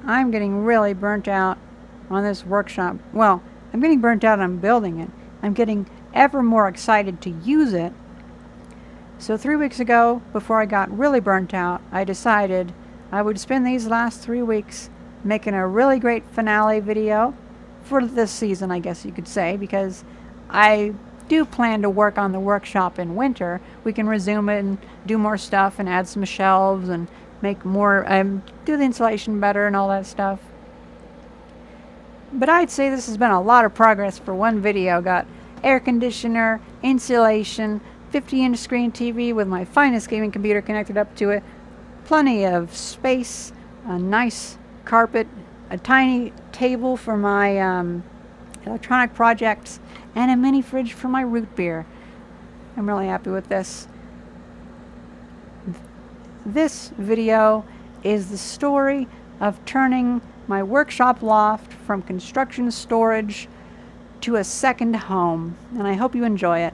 I'm getting really burnt out on this workshop. Well, I'm getting burnt out on building it. I'm getting ever more excited to use it. So 3 weeks ago, before I got really burnt out, I decided I would spend these last 3 weeks making a really great finale video for this season, I guess you could say, because I do plan to work on the workshop in winter. We can resume it and do more stuff and add some shelves and make more, do the insulation better and all that stuff. But I'd say this has been a lot of progress for one video. Got air conditioner, insulation, 50-inch screen TV with my finest gaming computer connected up to it, plenty of space, a nice carpet, a tiny table for my electronic projects, and a mini fridge for my root beer. I'm really happy with this. This video is the story of turning my workshop loft from construction storage to a second home, and I hope you enjoy it.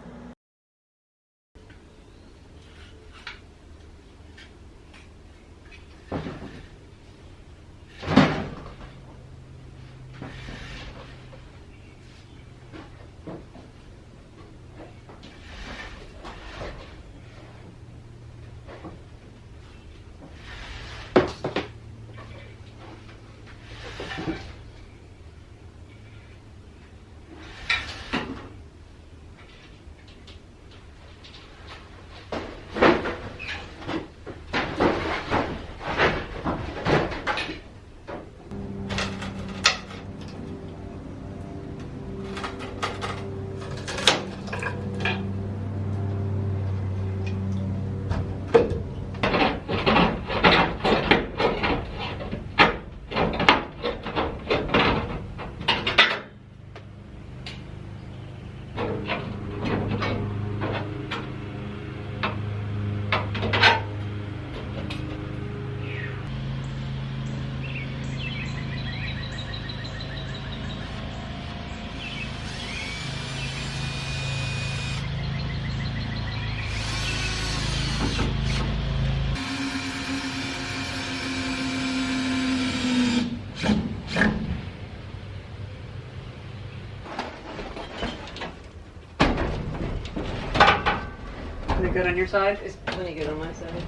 Is it good on your side? It's plenty good on my side.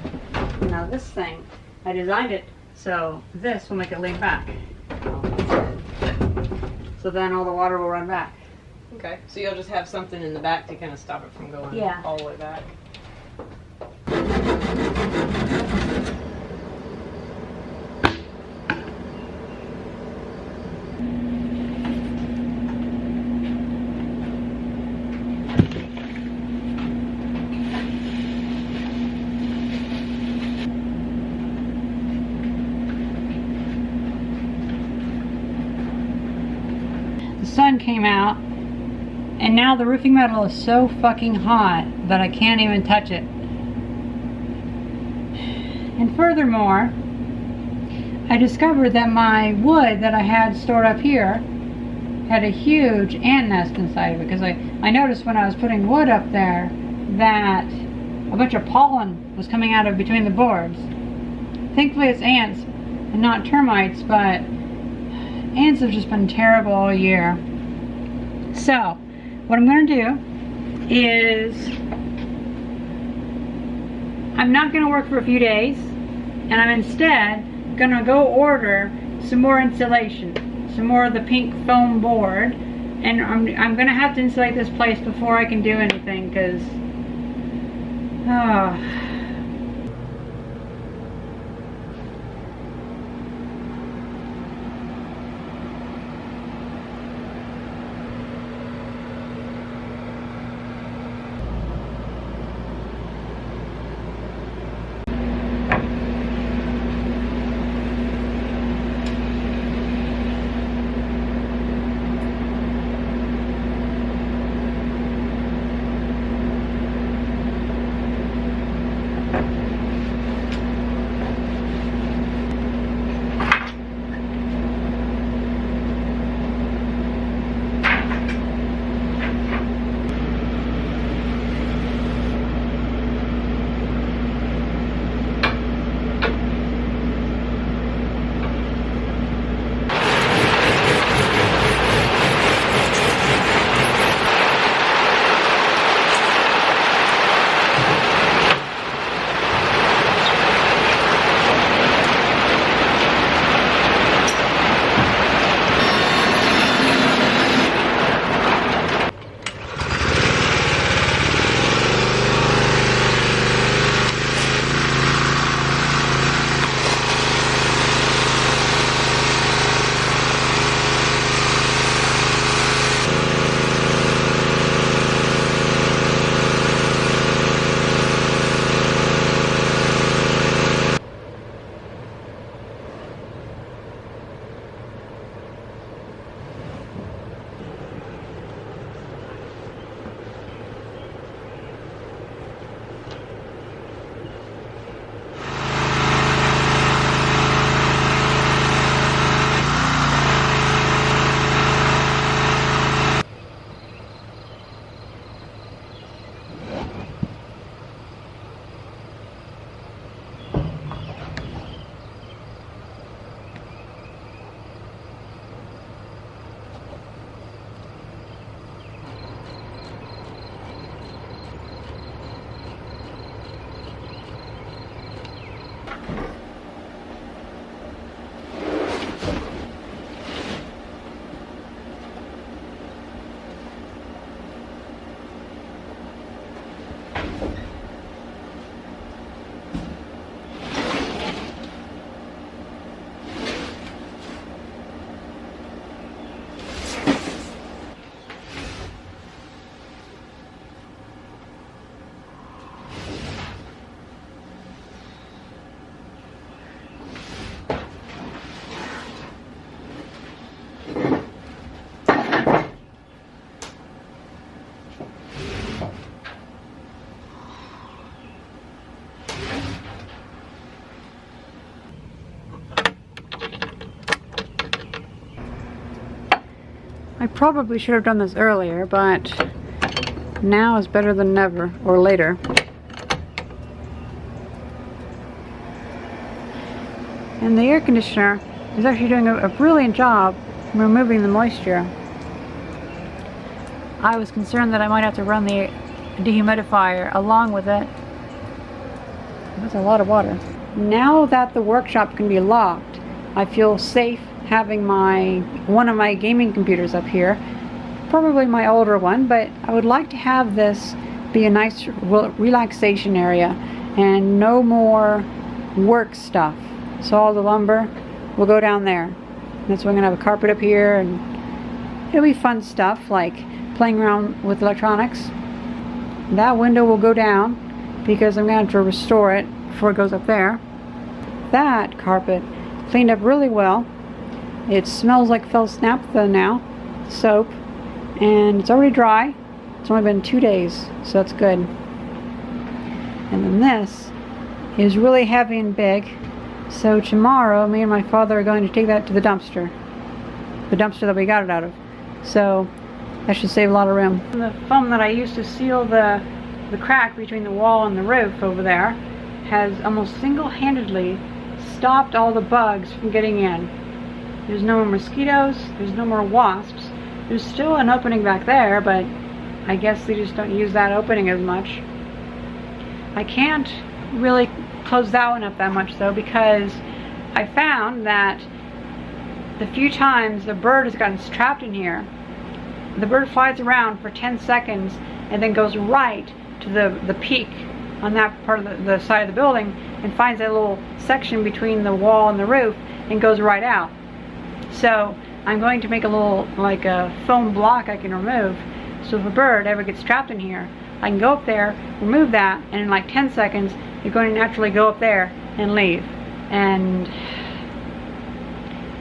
Now this thing, I designed it so this will make it lean back. So then all the water will run back. Okay, so you'll just have something in the back to kind of stop it from going all the way back. The sun came out, and now the roofing metal is so fucking hot that I can't even touch it. And furthermore, I discovered that my wood that I had stored up here had a huge ant nest inside of it, because I noticed when I was putting wood up there that a bunch of pollen was coming out of between the boards. Thankfully it's ants and not termites, but ants have just been terrible all year. So what I'm going to do is I'm not going to work for a few days, and I'm instead going to go order some more insulation, some more of the pink foam board, and I'm going to have to insulate this place before I can do anything, because I probably should have done this earlier, but now is better than never, or later. And the air conditioner is actually doing a brilliant job removing the moisture. I was concerned that I might have to run the dehumidifier along with it. That's a lot of water. Now that the workshop can be locked, I feel safe having one of my gaming computers up here. Probably my older one, but I would like to have this be a nice relaxation area and no more work stuff. So all the lumber will go down there. That's why I'm gonna have a carpet up here, and it'll be fun stuff like playing around with electronics. That window will go down because I'm gonna have to restore it before it goes up there. That carpet cleaned up really well. It smells like false naphtha now, soap, and it's already dry. It's only been 2 days, so that's good. And then this is really heavy and big, so tomorrow me and my father are going to take that to the dumpster that we got it out of. So that should save a lot of room. The foam that I used to seal the crack between the wall and the roof over there has almost single-handedly stopped all the bugs from getting in. There's no more mosquitoes, there's no more wasps. There's still an opening back there, but I guess they just don't use that opening as much. I can't really close that one up that much though, because I found that the few times a bird has gotten trapped in here, the bird flies around for 10 seconds and then goes right to the peak on that part of the side of the building and finds that little section between the wall and the roof and goes right out. So I'm going to make a little, like a foam block I can remove, so if a bird ever gets trapped in here, I can go up there, remove that, and in like 10 seconds you're going to naturally go up there and leave. And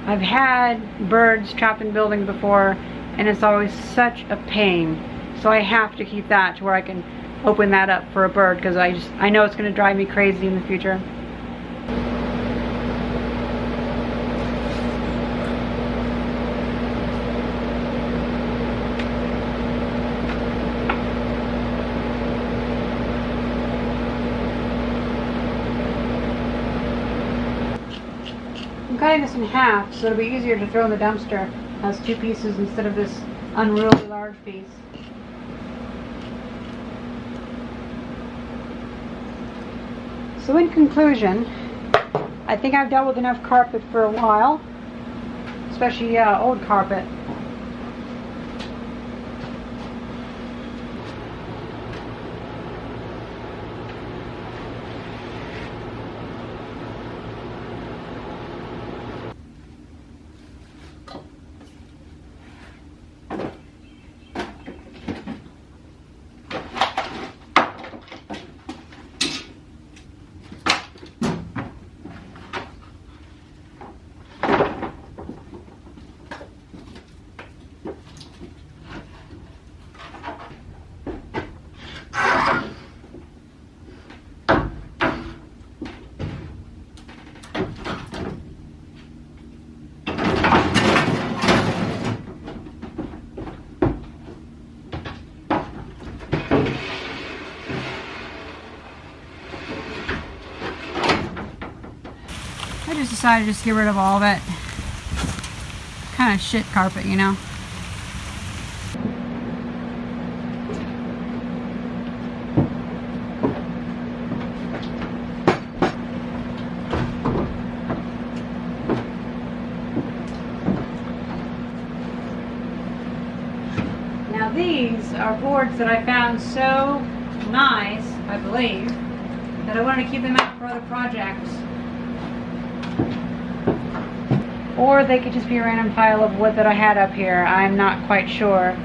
I've had birds trapped in buildings before, and it's always such a pain. So I have to keep that to where I can open that up for a bird, because I know it's going to drive me crazy in the future. I'm cutting this in half so it'll be easier to throw in the dumpster as 2 pieces instead of this unruly large piece. So in conclusion, I think I've dealt with enough carpet for a while, especially old carpet. I just decided to just get rid of all of it. Kind of shit carpet, you know. Now these are boards that I found so nice, I believe, that I wanted to keep them out for other projects. Or they could just be a random pile of wood that I had up here. I'm not quite sure.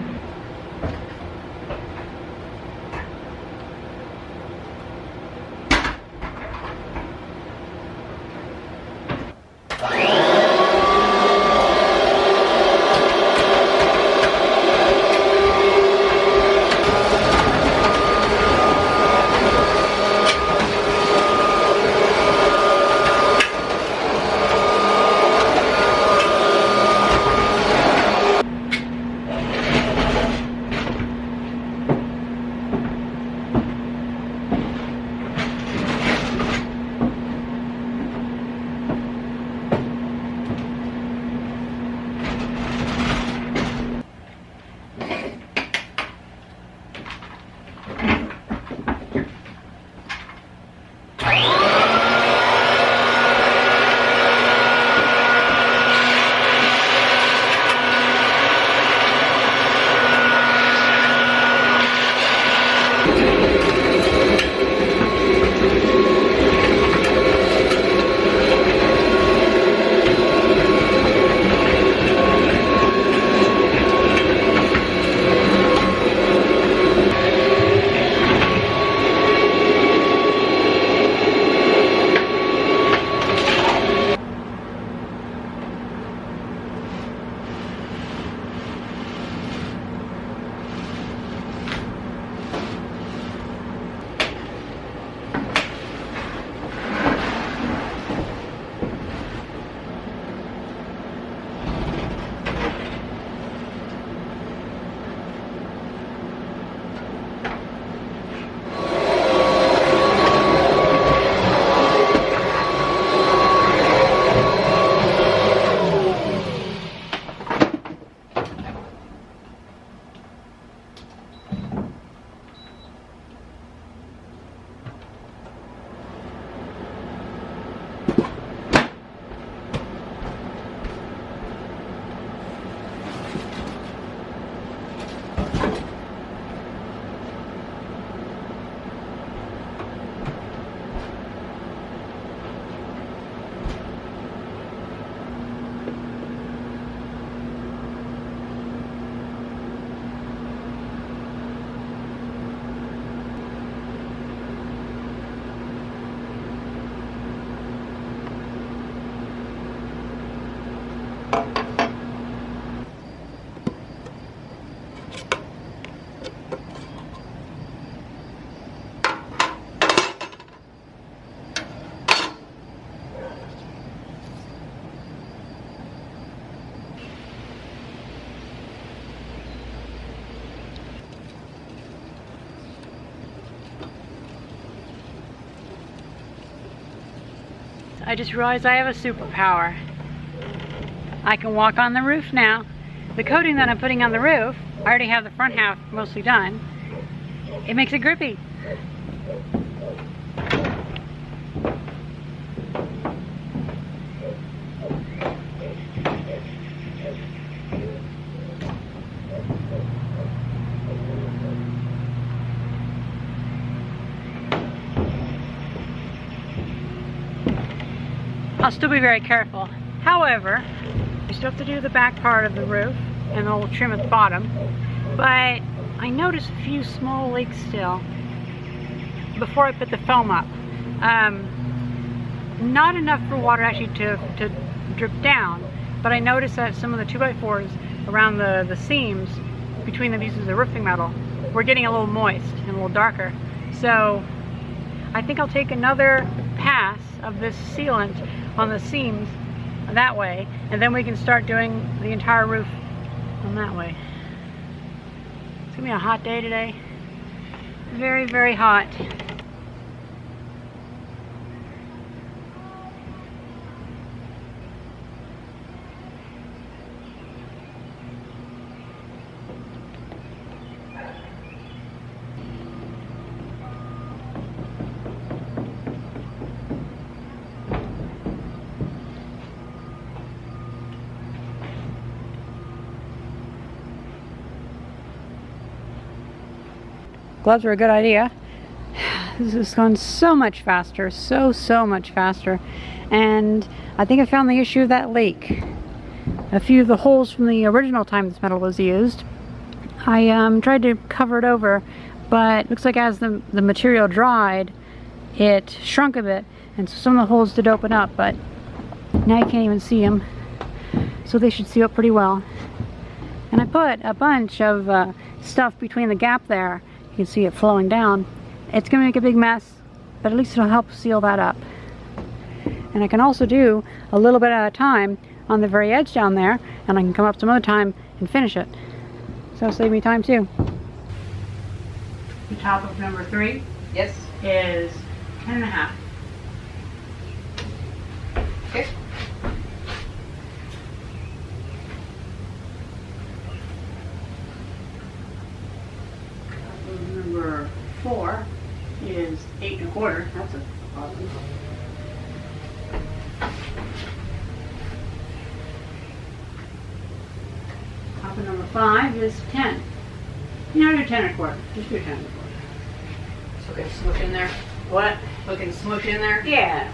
I just realized I have a superpower. I can walk on the roof now. The coating that I'm putting on the roof, I already have the front half mostly done. It makes it grippy. I'll still be very careful. However, we still have to do the back part of the roof and the little trim at the bottom. But I noticed a few small leaks still before I put the foam up. Not enough for water actually to drip down, but I noticed that some of the 2x4s around the seams between the pieces of roofing metal were getting a little moist and a little darker. So I think I'll take another pass of this sealant on the seams that way, and then we can start doing the entire roof on that way. It's gonna be a hot day today. Very, very hot. Gloves are a good idea. This has gone so much faster, so much faster. And I think I found the issue of that leak. A few of the holes from the original time this metal was used, I tried to cover it over, but it looks like as the material dried, it shrunk a bit, and so some of the holes did open up, but now you can't even see them. So they should seal pretty well. And I put a bunch of stuff between the gap there. You can see it flowing down. It's gonna make a big mess, but at least it'll help seal that up. And I can also do a little bit at a time on the very edge down there, and I can come up some other time and finish it. So it'll save me time too. The top of number 3 Yes. is 10.5. Okay. Number 4 is 8 1/4. That's a positive. Top of number 5 is 10. You know, do 10 1/4. Just do 10 1/4. So we can smush in there. What? We can smush in there. Yeah.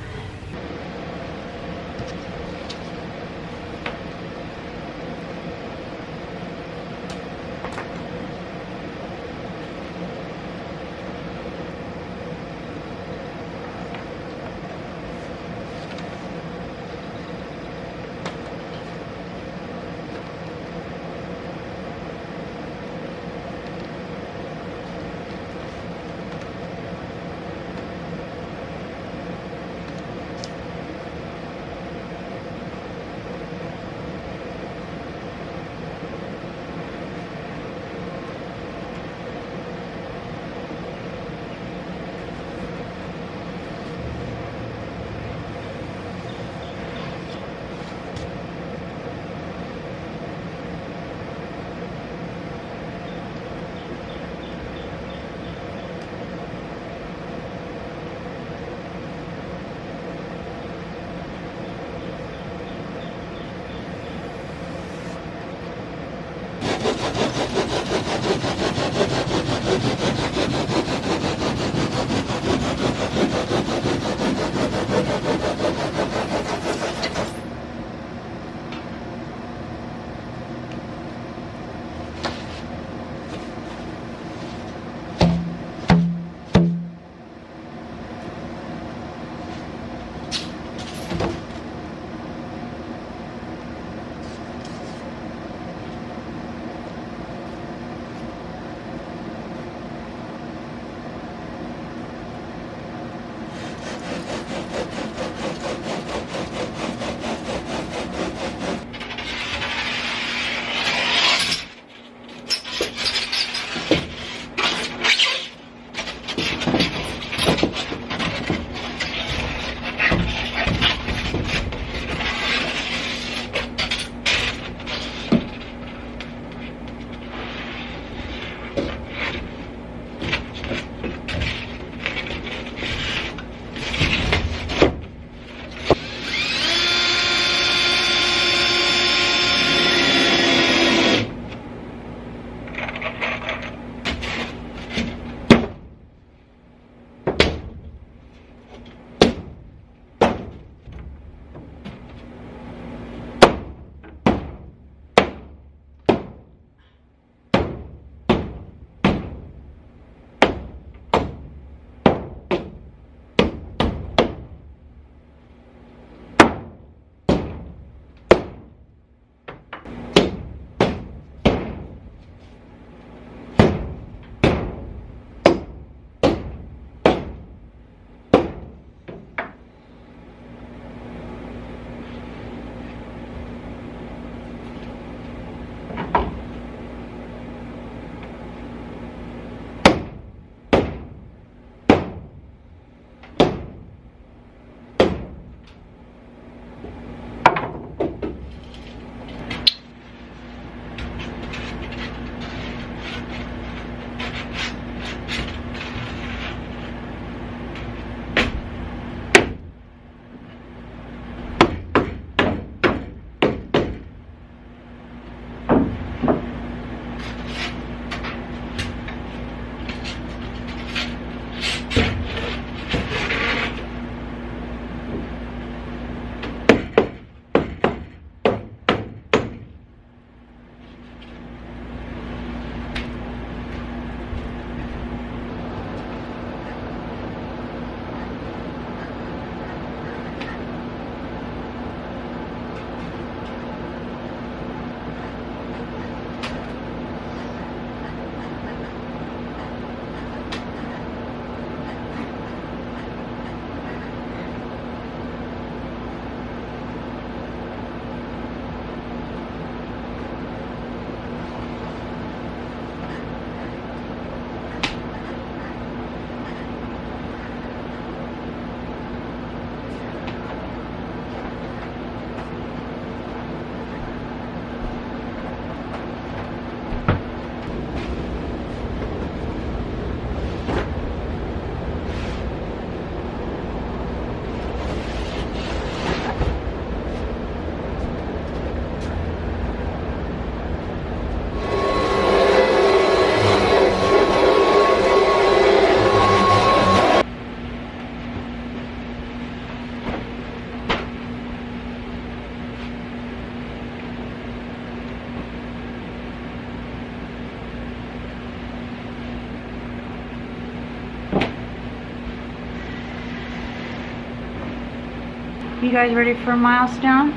You guys ready for a milestone?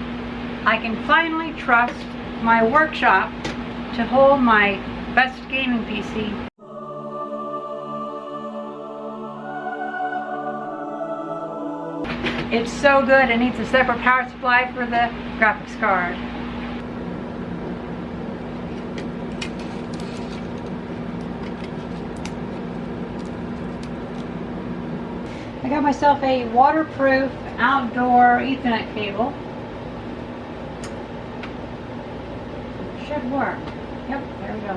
I can finally trust my workshop to hold my best gaming PC. It's so good, it needs a separate power supply for the graphics card. I got myself a waterproof outdoor Ethernet cable. Should work. Yep, there we go.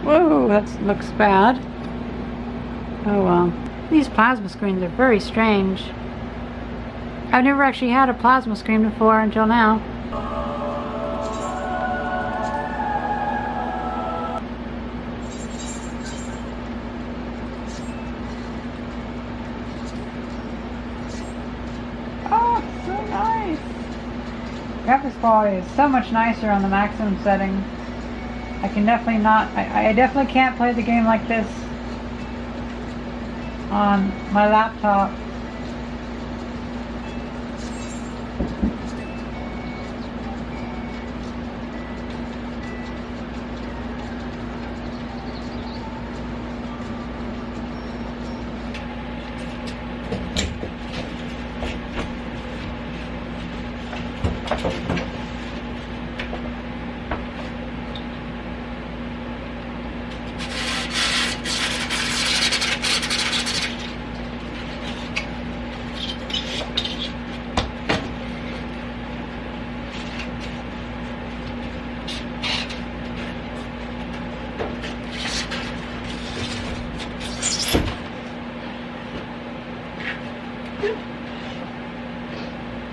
Whoa, that looks bad. Oh well. These plasma screens are very strange. I've never actually had a plasma screen before until now. Oh, it's so nice. Graphics quality is so much nicer on the maximum setting. I can definitely not, I definitely can't play the game like this on my laptop.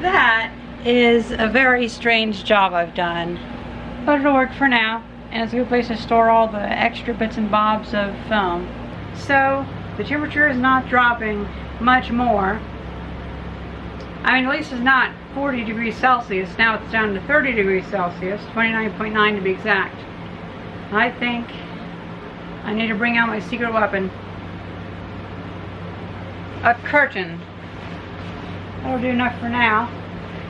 That is a very strange job I've done, but it'll work for now, and it's a good place to store all the extra bits and bobs of film. So the temperature is not dropping much more. I mean, at least it's not 40 degrees Celsius. Now it's down to 30 degrees Celsius, 29.9 to be exact. I think I need to bring out my secret weapon. A curtain. That'll do enough for now,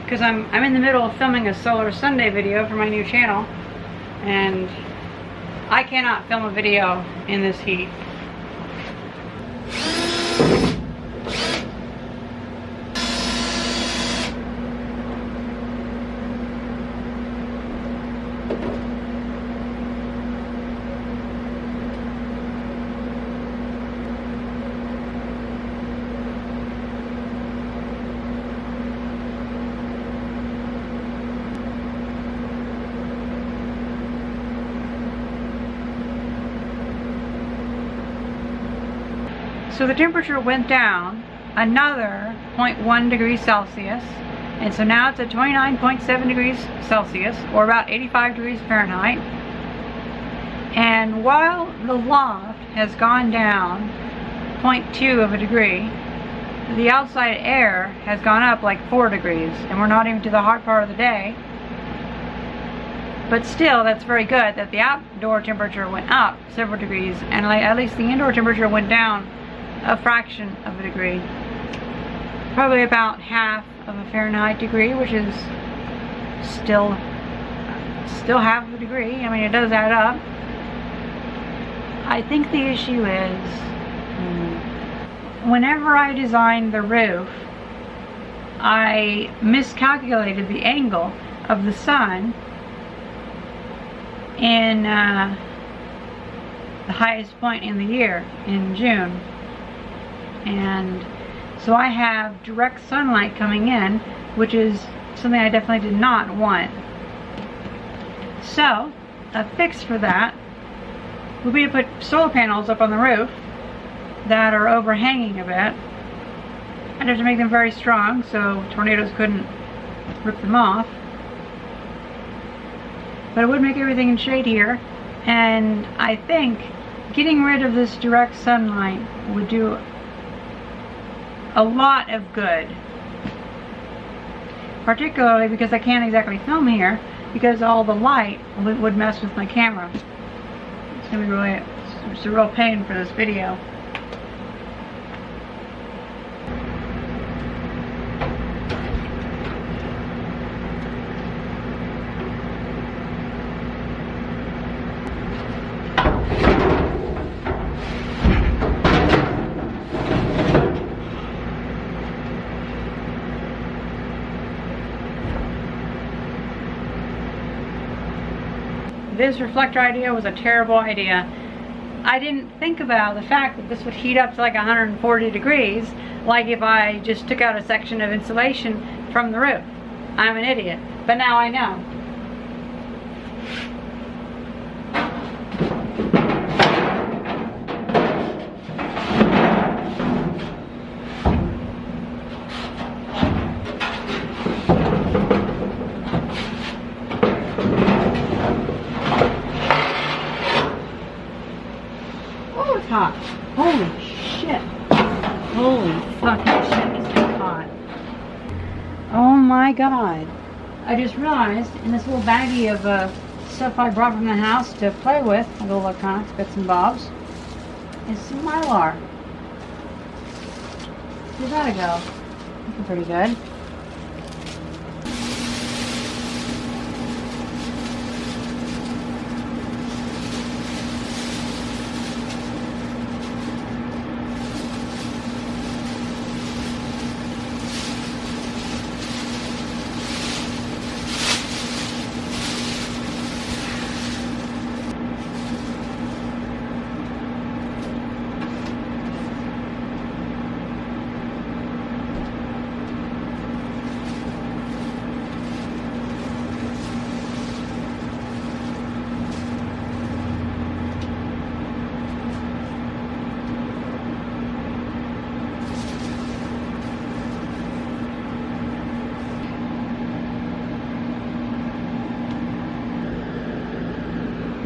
because I'm in the middle of filming a Solar Sunday video for my new channel, and I cannot film a video in this heat. So the temperature went down another 0.1 degrees Celsius, and so now it's at 29.7 degrees Celsius, or about 85 degrees Fahrenheit. And while the loft has gone down 0.2 of a degree, the outside air has gone up like 4 degrees, and we're not even to the hot part of the day. But still, that's very good that the outdoor temperature went up several degrees, and at least the indoor temperature went down a fraction of a degree. Probably about half of a Fahrenheit degree, which is still half of a degree. I mean, it does add up. I think the issue is whenever I designed the roof, I miscalculated the angle of the sun in the highest point in the year, in June. And so I have direct sunlight coming in, which is something I definitely did not want. So a fix for that would be to put solar panels up on the roof that are overhanging a bit. I'd have to make them very strong so tornadoes couldn't rip them off. But it would make everything in shade here, and I think getting rid of this direct sunlight would do a lot of good, particularly because I can't exactly film here because all the light would mess with my camera. It's gonna be really, it's a real pain for this video. this reflector idea was a terrible idea. I didn't think about the fact that this would heat up to like 140 degrees, like if I just took out a section of insulation from the roof. I'm an idiot, but now I know. Oh, it's hot. Holy shit. Holy fucking shit, it's getting hot. Oh my god. I just realized in this little baggie of stuff I brought from the house to play with, like electronics, bits and bobs, is some Mylar. Where'd that go? Looking pretty good.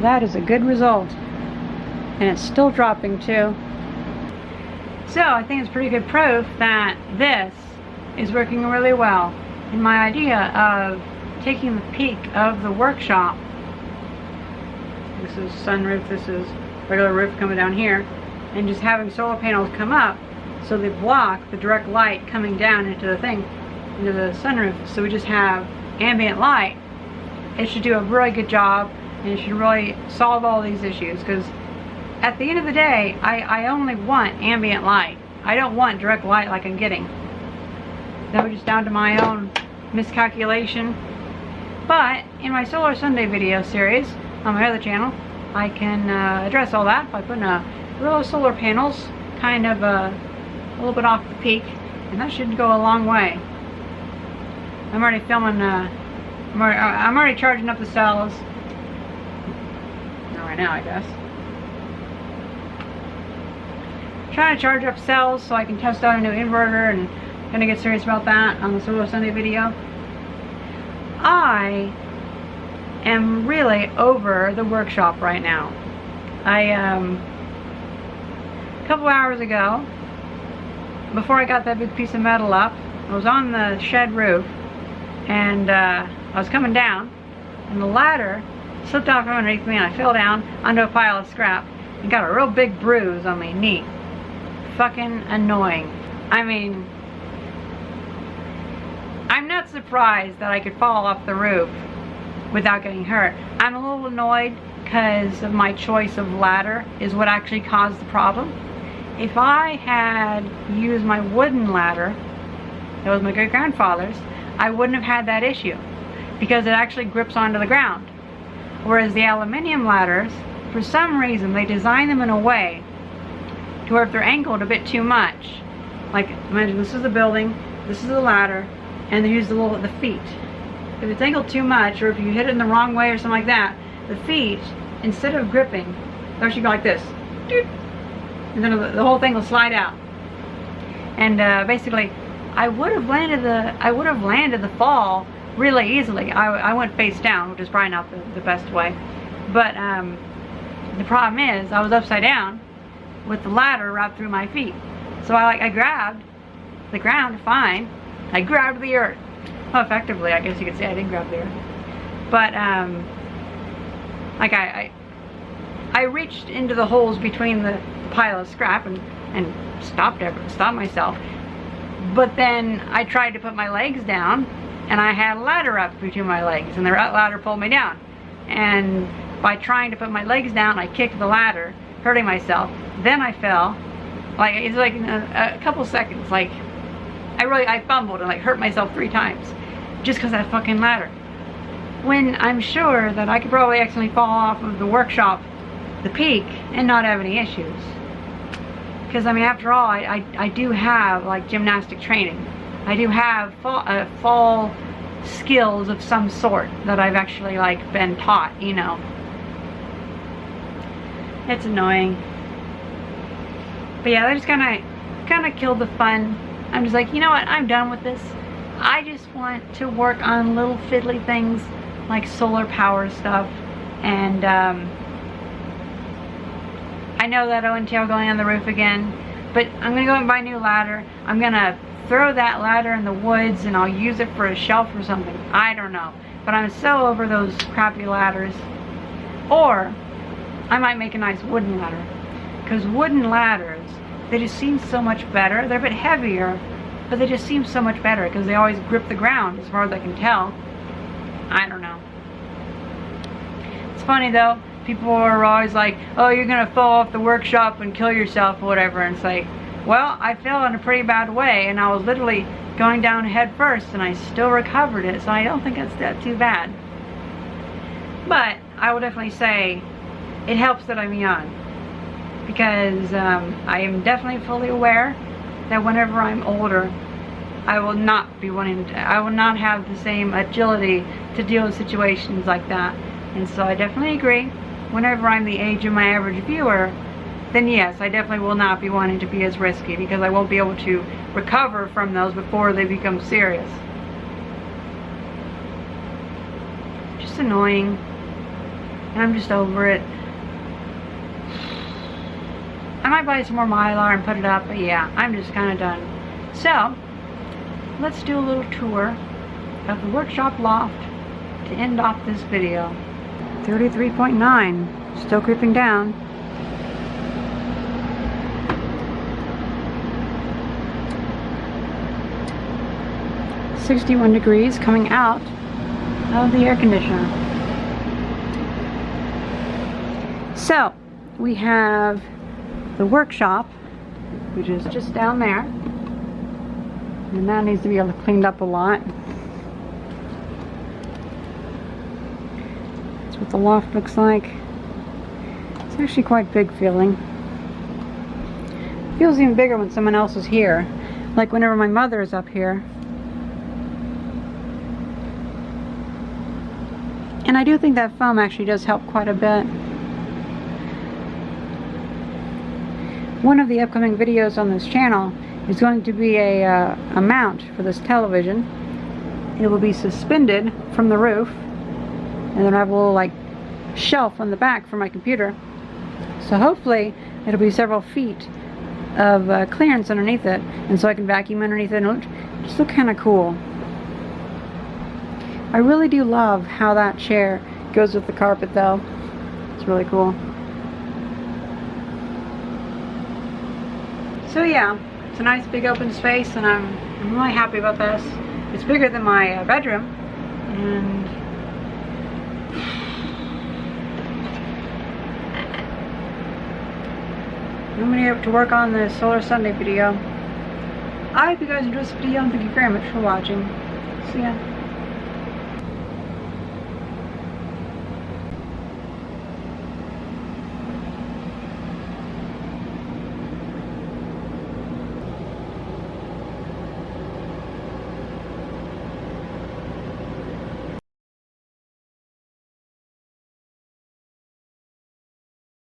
That is a good result. And it's still dropping too. So I think it's pretty good proof that this is working really well. And my idea of taking the peak of the workshop, this is sunroof, this is regular roof coming down here, and just having solar panels come up so they block the direct light coming down into the thing, into the sunroof, so we just have ambient light. It should do a really good job, and it should really solve all these issues, because at the end of the day, I only want ambient light. I don't want direct light like I'm getting. That was just down to my own miscalculation. But in my Solar Sunday video series on my other channel, I can address all that by putting a row of solar panels kind of a little bit off the peak, and that should go a long way. I'm already filming, I'm already charging up the cells. Not right now, I guess. Trying to charge up cells so I can test out a new inverter, and gonna get serious about that on the Solar Sunday video. I am really over the workshop right now. A couple hours ago, before I got that big piece of metal up, I was on the shed roof, and I was coming down, and the ladder slipped off from underneath me, and I fell down onto a pile of scrap and got a real big bruise on my knee. Fucking annoying. I mean, I'm not surprised that I could fall off the roof without getting hurt. I'm a little annoyed because of my choice of ladder is what actually caused the problem. If I had used my wooden ladder, that was my great-grandfather's, I wouldn't have had that issue because it actually grips onto the ground. Whereas the aluminium ladders, for some reason, they design them in a way to where if they're angled a bit too much, like imagine this is the building, this is the ladder, and they use the feet. If it's angled too much, or if you hit it in the wrong way or something like that, the feet, instead of gripping, they'll actually go like this, and then the whole thing will slide out. And basically, I would have landed the fall really easily. I went face down, which is probably not the best way. But the problem is, I was upside down with the ladder wrapped through my feet. So I grabbed the ground fine. I grabbed the earth. Well, effectively, I guess you could say I didn't grab the earth. But like I reached into the holes between the pile of scrap and stopped myself. But then I tried to put my legs down, and I had a ladder up between my legs, and the ladder pulled me down. And by trying to put my legs down, I kicked the ladder, hurting myself. Then I fell. Like, it's like a couple seconds. Like, I fumbled and like hurt myself 3 times just because of that fucking ladder. when I'm sure that I could probably accidentally fall off of the workshop, the peak, and not have any issues. Because I mean, after all, I do have like gymnastic training. I do have fall skills of some sort that I've actually like been taught, you know. It's annoying. But yeah, that just kind of killed the fun. I'm just like, you know what, I'm done with this. I just want to work on little fiddly things like solar power stuff. And I know that it'll entail going on the roof again, but I'm gonna go and buy a new ladder. I'm gonna throw that ladder in the woods and I'll use it for a shelf or something. I don't know, but I'm so over those crappy ladders. Or I might make a nice wooden ladder, because wooden ladders, they just seem so much better. They're a bit heavier, but they just seem so much better because they always grip the ground as far as I can tell. I don't know. It's funny though, people are always like, oh, you're gonna fall off the workshop and kill yourself or whatever, and it's like, well, I fell in a pretty bad way and I was literally going down head first and I still recovered it, so I don't think it's that too bad. But I will definitely say it helps that I'm young, because I am definitely fully aware that whenever I'm older, I will not have the same agility to deal with situations like that. And so I definitely agree, whenever I'm the age of my average viewer, then yes, I definitely will not be wanting to be as risky, because I won't be able to recover from those before they become serious. Just annoying. And I'm just over it. I might buy some more Mylar and put it up, but yeah, I'm just kind of done. So, let's do a little tour of the workshop loft to end off this video. 33.9, still creeping down. .61 degrees coming out of the air conditioner. So, we have the workshop, which is just down there, and that needs to be cleaned up a lot. That's what the loft looks like. It's actually quite big feeling. It feels even bigger when someone else is here, like whenever my mother is up here. And I do think that foam actually does help quite a bit. One of the upcoming videos on this channel is going to be a mount for this television. It will be suspended from the roof, and then I have a little like shelf on the back for my computer. So hopefully it'll be several feet of clearance underneath it, and so I can vacuum underneath it, and it'll just look kind of cool. I really do love how that chair goes with the carpet though. It's really cool. So yeah, it's a nice big open space, and I'm really happy about this. It's bigger than my bedroom, and I'm going to have to work on the Solar Sunday video. I hope you guys enjoyed this video, and thank you very much for watching. See ya.